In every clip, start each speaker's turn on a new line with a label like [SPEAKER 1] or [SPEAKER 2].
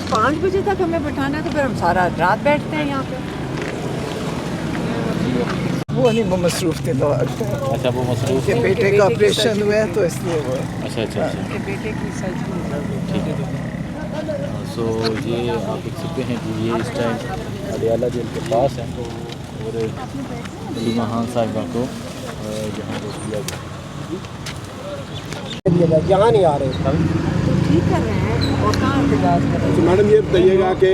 [SPEAKER 1] अगर 5 बजे तक हमें बैठाना है तो फिर हम सारा रात बैठते हैं यहाँ पे।
[SPEAKER 2] वो नहीं, वो मसरूफ़ थे तो
[SPEAKER 3] अच्छा, वो मसरूफ़
[SPEAKER 2] के बेटे का ऑपरेशन हुआ है तो इसलिए वो
[SPEAKER 3] अच्छा अच्छा अच्छा
[SPEAKER 1] उनके बेटे की सर्जरी।
[SPEAKER 3] ठीक है। सो ये आप देख सकते हैं कि ये इस टाइम अडियाला जेल के पास है और सलीमा खान साहिबा को यहाँ रोक दिया गया।
[SPEAKER 4] यहाँ नहीं आ रहे।
[SPEAKER 1] तो ठीक कर रहे हैं और कहाँ एहतजाज कर रहे हैं।
[SPEAKER 5] तो मैडम ये बताइएगा कि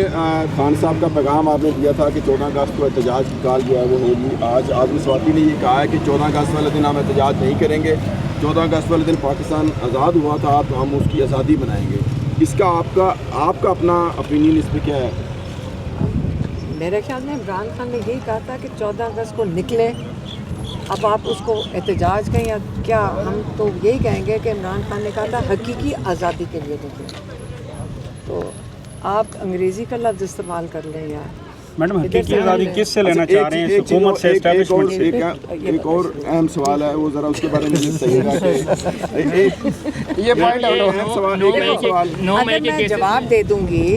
[SPEAKER 5] खान साहब का पैगाम आपने दिया था कि 14 अगस्त को एहतजाज की कॉल जो है वो होगी। आज आज़मी स्वाति ने ये कहा है कि 14 अगस्त वाले दिन हम एहतजाज नहीं करेंगे, 14 अगस्त वाले दिन पाकिस्तान आज़ाद हुआ था तो हम उसकी आज़ादी बनाएंगे। इसका आपका अपना ओपिनियन इस पर क्या है?
[SPEAKER 1] मेरे ख्याल में इमरान खान ने यही कहा था कि 14 अगस्त को निकले। अब आप उसको एहतजाज कहें या क्या, हम तो यही कहेंगे कि इमरान खान ने कहा था हकीकी आज़ादी के लिए निकले। तो आप अंग्रेज़ी का लफ्ज़ इस्तेमाल कर लें यार।
[SPEAKER 6] मैडम हकीकी आज़ादी किस से लेना चाह रहे हैं, हुकूमत से, एस्टैब्लिशमेंट से?
[SPEAKER 5] एक और अहम सवाल है, वो ज़रा उसके बारे में बताइएगा कि ये पॉइंट
[SPEAKER 1] अगर मैं जवाब दे दूंगी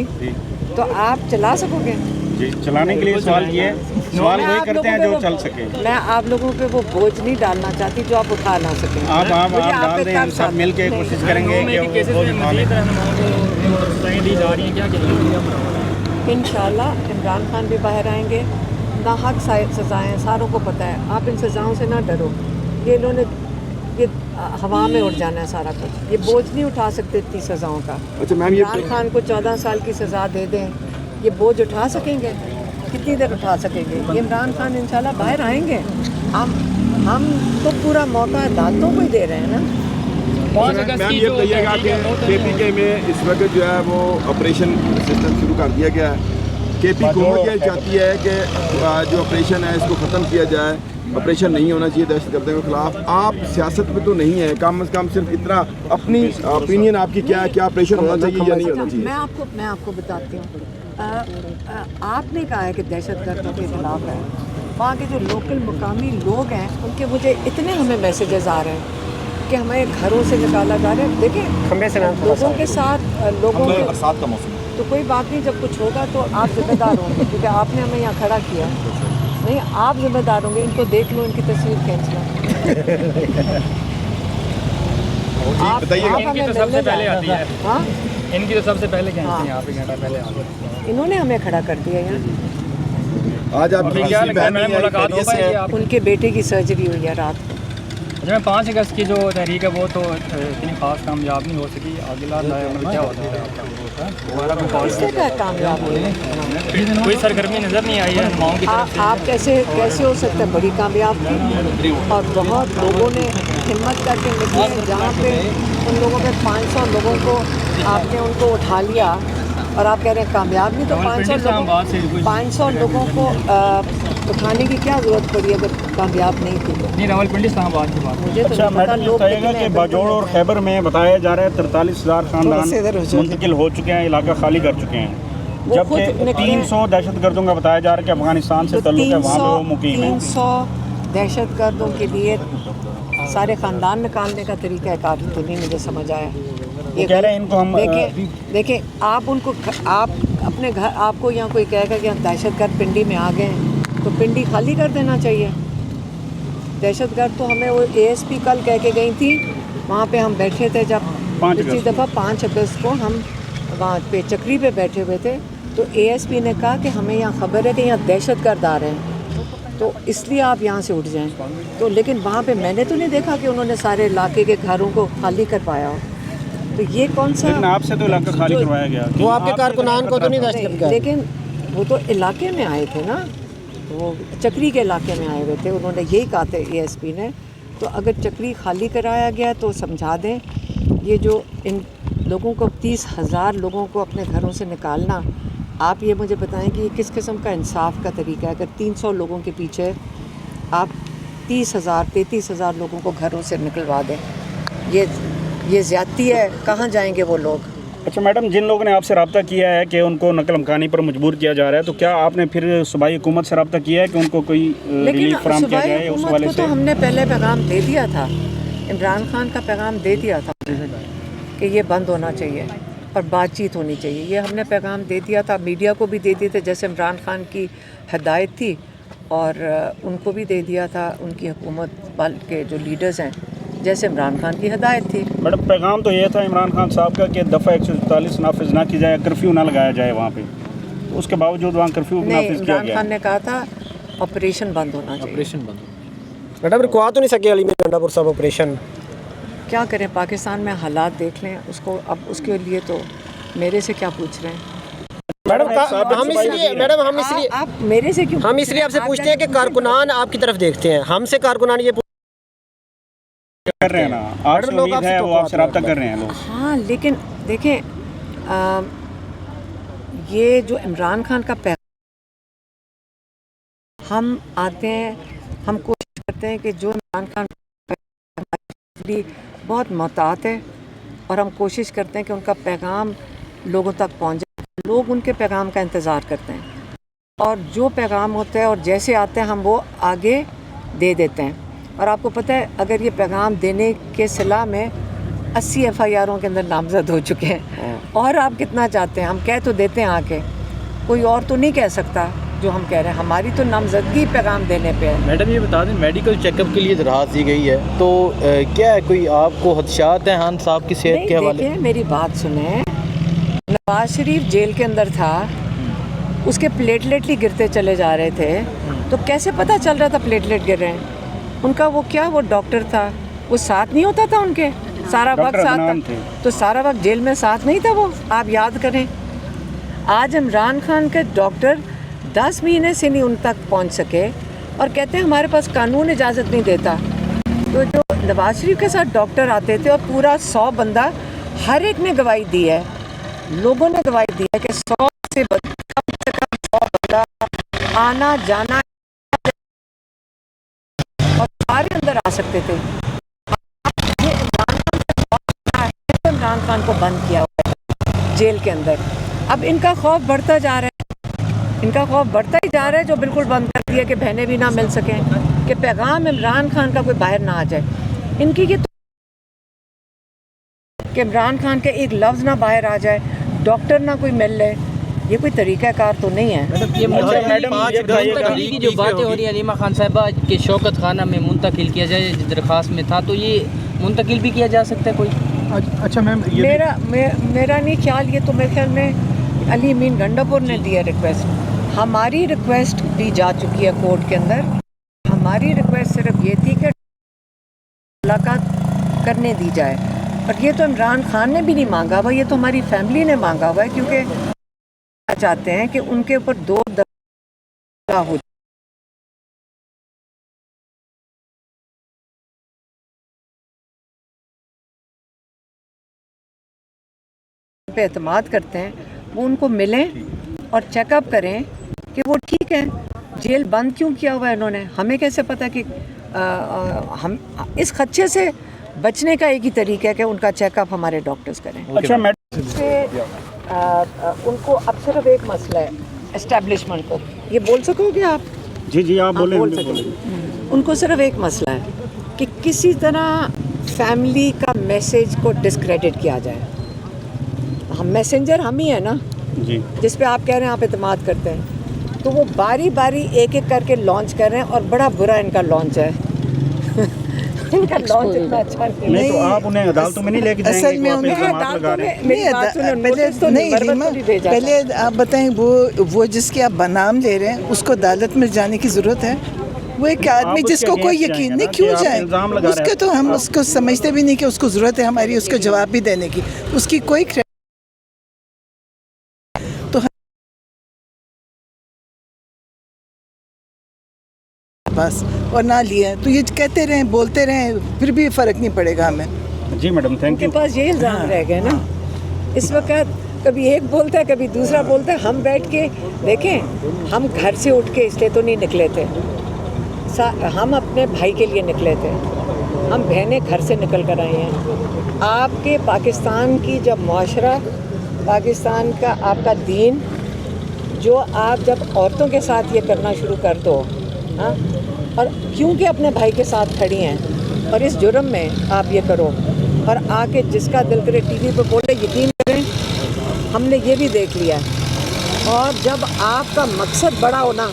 [SPEAKER 1] तो आप चला सकोगे?
[SPEAKER 6] जी, चलाने के लिए सवाल ये है, सवाल वही करते हैं जो चल सके।
[SPEAKER 1] मैं आप लोगों पे वो बोझ नहीं डालना चाहती जो आप उठा ना सकें।
[SPEAKER 6] आप डाल दें, हम सब मिल के कोशिश करेंगे कि वो उठा लें।
[SPEAKER 1] इंशाल्लाह इमरान खान भी बाहर आएंगे। नाहक सज़ाएँ सारों को पता है, आप इन सज़ाओं से ना डरो। ये इन्होंने ये हवा में उड़ जाना है सारा कुछ, ये बोझ नहीं उठा सकते इतनी सज़ाओं का।
[SPEAKER 5] अच्छा मैम, ये
[SPEAKER 1] इमरान खान को 14 साल की सज़ा दे दें, ये बोझ उठा सकेंगे? कितनी देर उठा सकेंगे? ये इमरान खान इंशाल्लाह बाहर आएंगे। हम तो पूरा मौका अदालतों को ही दे रहे हैं ना।
[SPEAKER 5] मैम ये बताइएगा कि KPK में इस वक्त जो है वो ऑपरेशन सिस्टम शुरू कर दिया गया है। KP हुकूमत ये चाहती है कि जो ऑपरेशन है इसको ख़त्म किया जाए, ऑपरेशन नहीं होना चाहिए दहशतगर्दों के खिलाफ। आप सियासत में तो नहीं है, कम से कम सिर्फ इतना अपनी ओपिनियन आपकी क्या है, क्या ऑपरेशन होना चाहिए या नहीं होना चाहिए?
[SPEAKER 1] मैं आपको बताती हूँ। आपने कहा है कि दहशतगर्दों के खिलाफ है। वहाँ के जो लोकल मुकामी लोग हैं उनके मुझे इतने हमें मैसेजेस आ रहे हैं कि हमें घरों से निकाला जा रहा है। देखिए लोगों के साथ लोगों के
[SPEAKER 3] बरसात का मौसम
[SPEAKER 1] तो कोई बात नहीं, जब कुछ होगा तो आप जिम्मेदार होंगे क्योंकि आपने हमें यहाँ खड़ा किया। नहीं, आप जिम्मेदार होंगे। इनको देख लो, इनकी तस्वीर खींच लो। आप हमें मिलने पहले आती है। हाँ,
[SPEAKER 4] इनकी तो सबसे पहले खींचती हैं, आप एक घंटा पहले आ गए।
[SPEAKER 1] इन्होंने हमें खड़ा कर दिया यहाँ।
[SPEAKER 5] आज आपकी
[SPEAKER 4] मुलाकात हो पाएगी आप?
[SPEAKER 1] उनके बेटे की सर्जरी हुई है रात को।
[SPEAKER 4] अच्छा, 5 अगस्त की जो तहरीक है वो तो इतनी खास कामयाब नहीं हो सकी। अगला क्या होता है
[SPEAKER 1] इससे क्या कामयाब हुई?
[SPEAKER 4] कोई सरगर्मी नज़र नहीं आई है माओं की तरफ से।
[SPEAKER 1] आप कैसे हो सकता है? बड़ी कामयाब थी और बहुत लोगों ने हिम्मत करके निकले। जहाँ पे उन लोगों में 500 लोगों को आपने उनको उठा लिया और आप कह रहे हैं कामयाब नहीं। तो 500 लोगों को उठाने की क्या ज़रूरत पड़ी अगर कामयाब नहीं थी?
[SPEAKER 4] नहीं, रावलपिंडी इस्लामाबाद की बात।
[SPEAKER 1] मुझे तो
[SPEAKER 6] अच्छा
[SPEAKER 1] नहीं पता
[SPEAKER 6] मैडम,
[SPEAKER 1] लोग
[SPEAKER 6] बताइएगा कि बाजोड़ और खैबर में बताया जा रहा है 43,000 खानदान मुंतकिल हो चुके हैं, इलाका खाली कर चुके हैं, जबकि 300 दहशतगर्दों का बताया जा रहा है कि अफगानिस्तान से ताल्लुक है, वहाँ पे वो मुकीम है।
[SPEAKER 1] 300 दहशतगर्दों के लिए सारे ख़ानदान निकालने का तरीका कार तो नहीं मुझे समझ आया।
[SPEAKER 6] ये कह रहे हैं इनको हम
[SPEAKER 1] देखिए आप उनको आप अपने घर, आपको यहाँ कोई कहेगा कि दहशतगर्द पिंडी में आ गए हैं तो पिंडी खाली कर देना चाहिए। दहशतगर्द तो हमें वो ASP कल कह के गई थी, वहाँ पे हम बैठे थे जब पिछली दफ़ा 5 अगस्त को हम वहाँ पे चक्री पे बैठे हुए थे तो ASP ने कहा कि हमें यहाँ खबर है कि यहाँ दहशतगर्द आ रहे हैं तो इसलिए आप यहाँ से उठ जाएं। तो लेकिन वहाँ पे मैंने तो नहीं देखा कि उन्होंने सारे इलाके के घरों को खाली करवाया हो। तो ये कौन सा?
[SPEAKER 6] लेकिन आपसे तो इलाका खाली करवाया गया,
[SPEAKER 4] वो आपके कारकुनान को तो नहीं दहशतगर्द?
[SPEAKER 1] लेकिन वो तो इलाके में आए थे ना, वो चक्री के इलाके में आए हुए थे। उन्होंने यही कहा था ASP ने। तो अगर चक्री खाली कराया गया तो समझा दें, ये जो इन लोगों को 30,000 लोगों को अपने घरों से निकालना, आप ये मुझे बताएं कि ये किस किस्म का इंसाफ का तरीका है? अगर 300 लोगों के पीछे आप 30,000 33,000 लोगों को घरों से निकलवा दें, ये ज़्यादती है। कहाँ जाएंगे वो लोग?
[SPEAKER 6] अच्छा मैडम, जिन लोगों ने आपसे रब्ता किया है कि उनको नकल मकानी पर मजबूर किया जा रहा है, तो क्या आपने फिर सूबाई हुकूमत से रब्ता किया है कि उनको कोई रिलीफ फराहम किया जाए उस वाले से?
[SPEAKER 1] तो हमने पहले पैगाम दे दिया था, इमरान खान का पैगाम दे दिया था कि ये बंद होना चाहिए। और बातचीत होनी चाहिए। ये हमने पैगाम दे दिया था, मीडिया को भी दे दिए थे, जैसे इमरान खान की हदायत थी, और उनको भी दे दिया था उनकी हुकूमत के जो लीडर्स हैं, जैसे इमरान खान की हदायत थी।
[SPEAKER 6] मैडम पैगाम तो ये था इमरान खान साहब का कि दफ़ा 144 नाफिज ना की जाए, कर्फ्यू ना लगाया जाए वहाँ पे, तो उसके बावजूद वहाँ कर्फ्यू नाफिज किया
[SPEAKER 1] इमरान
[SPEAKER 6] गया।
[SPEAKER 1] खान ने कहा था ऑपरेशन बंद होना चाहिए।
[SPEAKER 3] ऑपरेशन बंद।
[SPEAKER 7] मैडम रुकवा तो नहीं सके अली मीर गंडापुर साहब ऑपरेशन?
[SPEAKER 1] क्या करें, पाकिस्तान में हालात देख लें उसको, अब उसके लिए तो मेरे से क्या पूछ रहे हैं?
[SPEAKER 7] मैडम हम इसलिए
[SPEAKER 1] आप मेरे से क्यों
[SPEAKER 7] हम इसलिए आपसे पूछते हैं कि कारकुनान आपकी तरफ देखते हैं, हमसे कारकुनान ये
[SPEAKER 6] कर रहे हैं ना, आपसे
[SPEAKER 7] लोग
[SPEAKER 6] उम्मीद
[SPEAKER 7] आपसे
[SPEAKER 6] है
[SPEAKER 7] तो
[SPEAKER 6] वो आपसे रब्ता कर रहे हैं लोग।
[SPEAKER 1] हाँ, लेकिन देखें ये जो इमरान खान का पैगाम, हम आते हैं, हम कोशिश करते हैं कि जो इमरान खान बहुत मोहतात है, और हम कोशिश करते हैं कि उनका पैगाम लोगों तक पहुंचे। लोग उनके पैगाम का इंतज़ार करते हैं, और जो पैगाम होता है और जैसे आते हैं हम वो आगे दे देते हैं। और आपको पता है, अगर ये पैगाम देने के सिला में 80 FIRों के अंदर नामजद हो चुके हैं, और आप कितना चाहते हैं, हम कह तो देते हैं आके, कोई और तो नहीं कह सकता जो हम कह रहे हैं, हमारी तो नामजदगी पैगाम देने पे है।
[SPEAKER 3] मैडम ये बता दें, मेडिकल चेकअप के लिए दरख्वास्त दी गई है, तो क्या है, कोई आपको खदशात हैं खान साहब की सेहत के हवाले?
[SPEAKER 1] देखिए मेरी बात सुने, नवाज शरीफ जेल के अंदर था, उसके प्लेटलेट ही गिरते चले जा रहे थे, तो कैसे पता चल रहा था प्लेटलेट गिर रहे हैं? उनका वो क्या, वो डॉक्टर था, वो साथ नहीं होता था उनके सारा वक्त, साथ था, तो सारा वक्त जेल में साथ नहीं था वो, आप याद करें। आज इमरान खान के डॉक्टर 10 महीने से नहीं उन तक पहुंच सके, और कहते हैं हमारे पास कानून इजाज़त नहीं देता। तो जो नवाज शरीफ के साथ डॉक्टर आते थे, और पूरा 100 बंदा, हर एक ने गवाही दी है, लोगों ने गवाही दी है कि 100 से कम 100 बंदा आना जाना और सारे अंदर आ सकते थे। ये इमरान खान को बंद किया हुआ है जेल के अंदर। अब इनका खौफ बढ़ता जा रहा है, इनका खौफ बढ़ता ही जा रहा है, जो बिल्कुल बंद कर दिया कि बहनें भी ना मिल सकें, कि पैगाम इमरान खान का कोई बाहर ना आ जाए। इनकी ये कि इमरान खान के एक लफ्ज़ ना बाहर आ जाए, डॉक्टर ना कोई मिल ले, ये कोई तरीक़ाकार तो नहीं है।
[SPEAKER 8] ये मुंतकिल की जो बातें हो रही हैं अलीमा खान साहिबा के शौकत खाना में मुंतकिल किया जाए, दरख्वास्त में था, तो ये मुंतकिल भी किया जा सकता है कोई?
[SPEAKER 2] अच्छा मैम,
[SPEAKER 1] मेरा नहीं ख्याल, ये तो मेरे ख्याल में अली मीन गंडापुर ने दिया रिक्वेस्ट। हमारी रिक्वेस्ट दी जा चुकी है कोर्ट के अंदर। हमारी रिक्वेस्ट सिर्फ ये थी कि मुलाकात करने दी जाए, और ये तो इमरान खान ने भी नहीं मांगा हुआ, ये तो हमारी फैमिली ने मांगा हुआ है, क्योंकि चाहते हैं कि उनके ऊपर 2 दफा हो पे एतमाद करते हैं, वो उनको मिलें और चेकअप करें कि वो ठीक है। जेल बंद क्यों किया हुआ है इन्होंने, हमें कैसे पता कि हम इस खदशे से बचने का एक ही तरीका है कि उनका चेकअप हमारे डॉक्टर्स करें।
[SPEAKER 6] अच्छा मैडम,
[SPEAKER 1] उनको अब सिर्फ एक मसला है एस्टेब्लिशमेंट को, ये बोल सकोगे आप?
[SPEAKER 6] जी आप बोलें।
[SPEAKER 1] बोल सकें। उनको सिर्फ एक मसला है कि किसी तरह फैमिली का मैसेज को डिस्क्रेडिट किया जाए। हम मैसेंजर हम ही है ना
[SPEAKER 6] जी,
[SPEAKER 1] जिस पे आप कह रहे हैं आप इत्मीनान करते हैं, तो वो बारी बारी एक एक करके लॉन्च कर रहे हैं, और बड़ा बुरा इनका लॉन्च है। इनका लॉन्च इतना अच्छा
[SPEAKER 6] नहीं तो आप उन्हें अदालतों में नहीं लेके जाएंगे?
[SPEAKER 2] असल में उन्हें पहले आप बताएं, वो जिसके आप बनाम ले रहे हैं उसको अदालत में जाने की ज़रूरत है? वो एक आदमी जिसको कोई यकीन नहीं, क्यों जाए उसके, तो हम उसको समझते भी नहीं कि उसको ज़रूरत है हमारी उसको जवाब भी देने की, उसकी कोई बस और ना लिए, तो ये कहते रहें बोलते रहें, फिर भी फ़र्क नहीं पड़ेगा हमें।
[SPEAKER 6] जी मैडम, थैंक यू।
[SPEAKER 1] उनके पास ये इल्ज़ाम रह गए ना इस वक्त, कभी एक बोलता है कभी दूसरा बोलता है। हम बैठ के देखें, हम घर से उठ के इसलिए तो नहीं निकले थे, हम अपने भाई के लिए निकले थे, हम बहनें घर से निकल कर आई हैं। आपके पाकिस्तान की जब मुआशरा, पाकिस्तान का आपका दीन, जो आप जब औरतों के साथ ये करना शुरू कर दो, हाँ, और क्योंकि अपने भाई के साथ खड़ी हैं, और इस जुर्म में आप ये करो, और आके जिसका दिल करे टीवी पर बोले, यकीन करें हमने ये भी देख लिया है। और जब आपका मकसद बड़ा हो ना,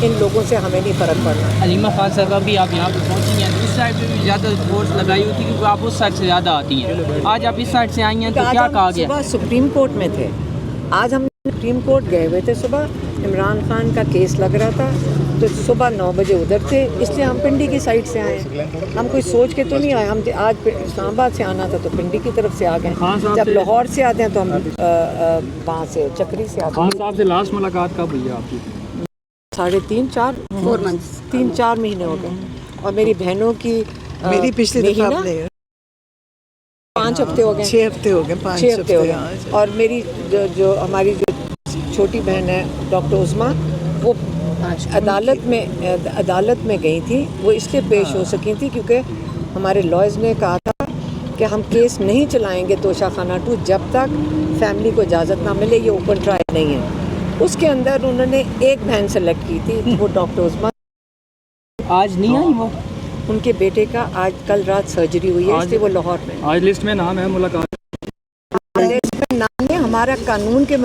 [SPEAKER 1] इन लोगों से हमें नहीं फ़र्क पड़ना।
[SPEAKER 8] अलीमा खान साहब भी आप यहाँ पे पहुँची हैं, इस साइड पे भी ज़्यादा फोर्स लगाई हुई थी क्योंकि आप उस साइड से ज़्यादा आती हैं। आज आप इस साइड से आई हैं तो क्या कहा गया?
[SPEAKER 1] सुबह सुप्रीम कोर्ट में थे, आज हम सुप्रीम कोर्ट गए हुए थे। सुबह इमरान खान का केस लग रहा था, तो सुबह 9 बजे उधर थे, इसलिए हम पिंडी की साइड से आए। हम कोई सोच के तो नहीं आए, हम आज इस्लामाबाद से आना था तो पिंडी की तरफ से आ गए। जब लाहौर से आते हैं तो हम वहाँ से चक्री से आते हैं।
[SPEAKER 4] खान साहब से लास्ट मुलाकात कब हुई है आपकी?
[SPEAKER 1] 3-4 महीने हो गए। और मेरी बहनों की
[SPEAKER 2] मेरी पिछले दफा
[SPEAKER 1] 5 हफ्ते हो गए,
[SPEAKER 2] 6 हफ्ते हो गए,
[SPEAKER 1] 6 हफ्ते हो गए। और मेरी जो हमारी जो छोटी बहन है डॉक्टर उस्मा, वो अदालत में गई थी। वो इसलिए पेश हो सकी थी क्योंकि हमारे लॉयर्स ने कहा था कि हम केस नहीं चलाएंगे तोशा खाना 2 जब तक फैमिली को इजाज़त ना मिले, ये ओपन ट्रायल नहीं है। उसके अंदर उन्होंने एक बहन सेलेक्ट की थी, वो डॉक्टर उस्मा।
[SPEAKER 8] आज नहीं आई वो?
[SPEAKER 1] उनके बेटे का कल रात सर्जरी हुई है, इसलिए वो लाहौर में।
[SPEAKER 4] आज लिस्ट में नाम है, मुलाकात
[SPEAKER 1] लिस्ट में नाम है, हमारा कानून के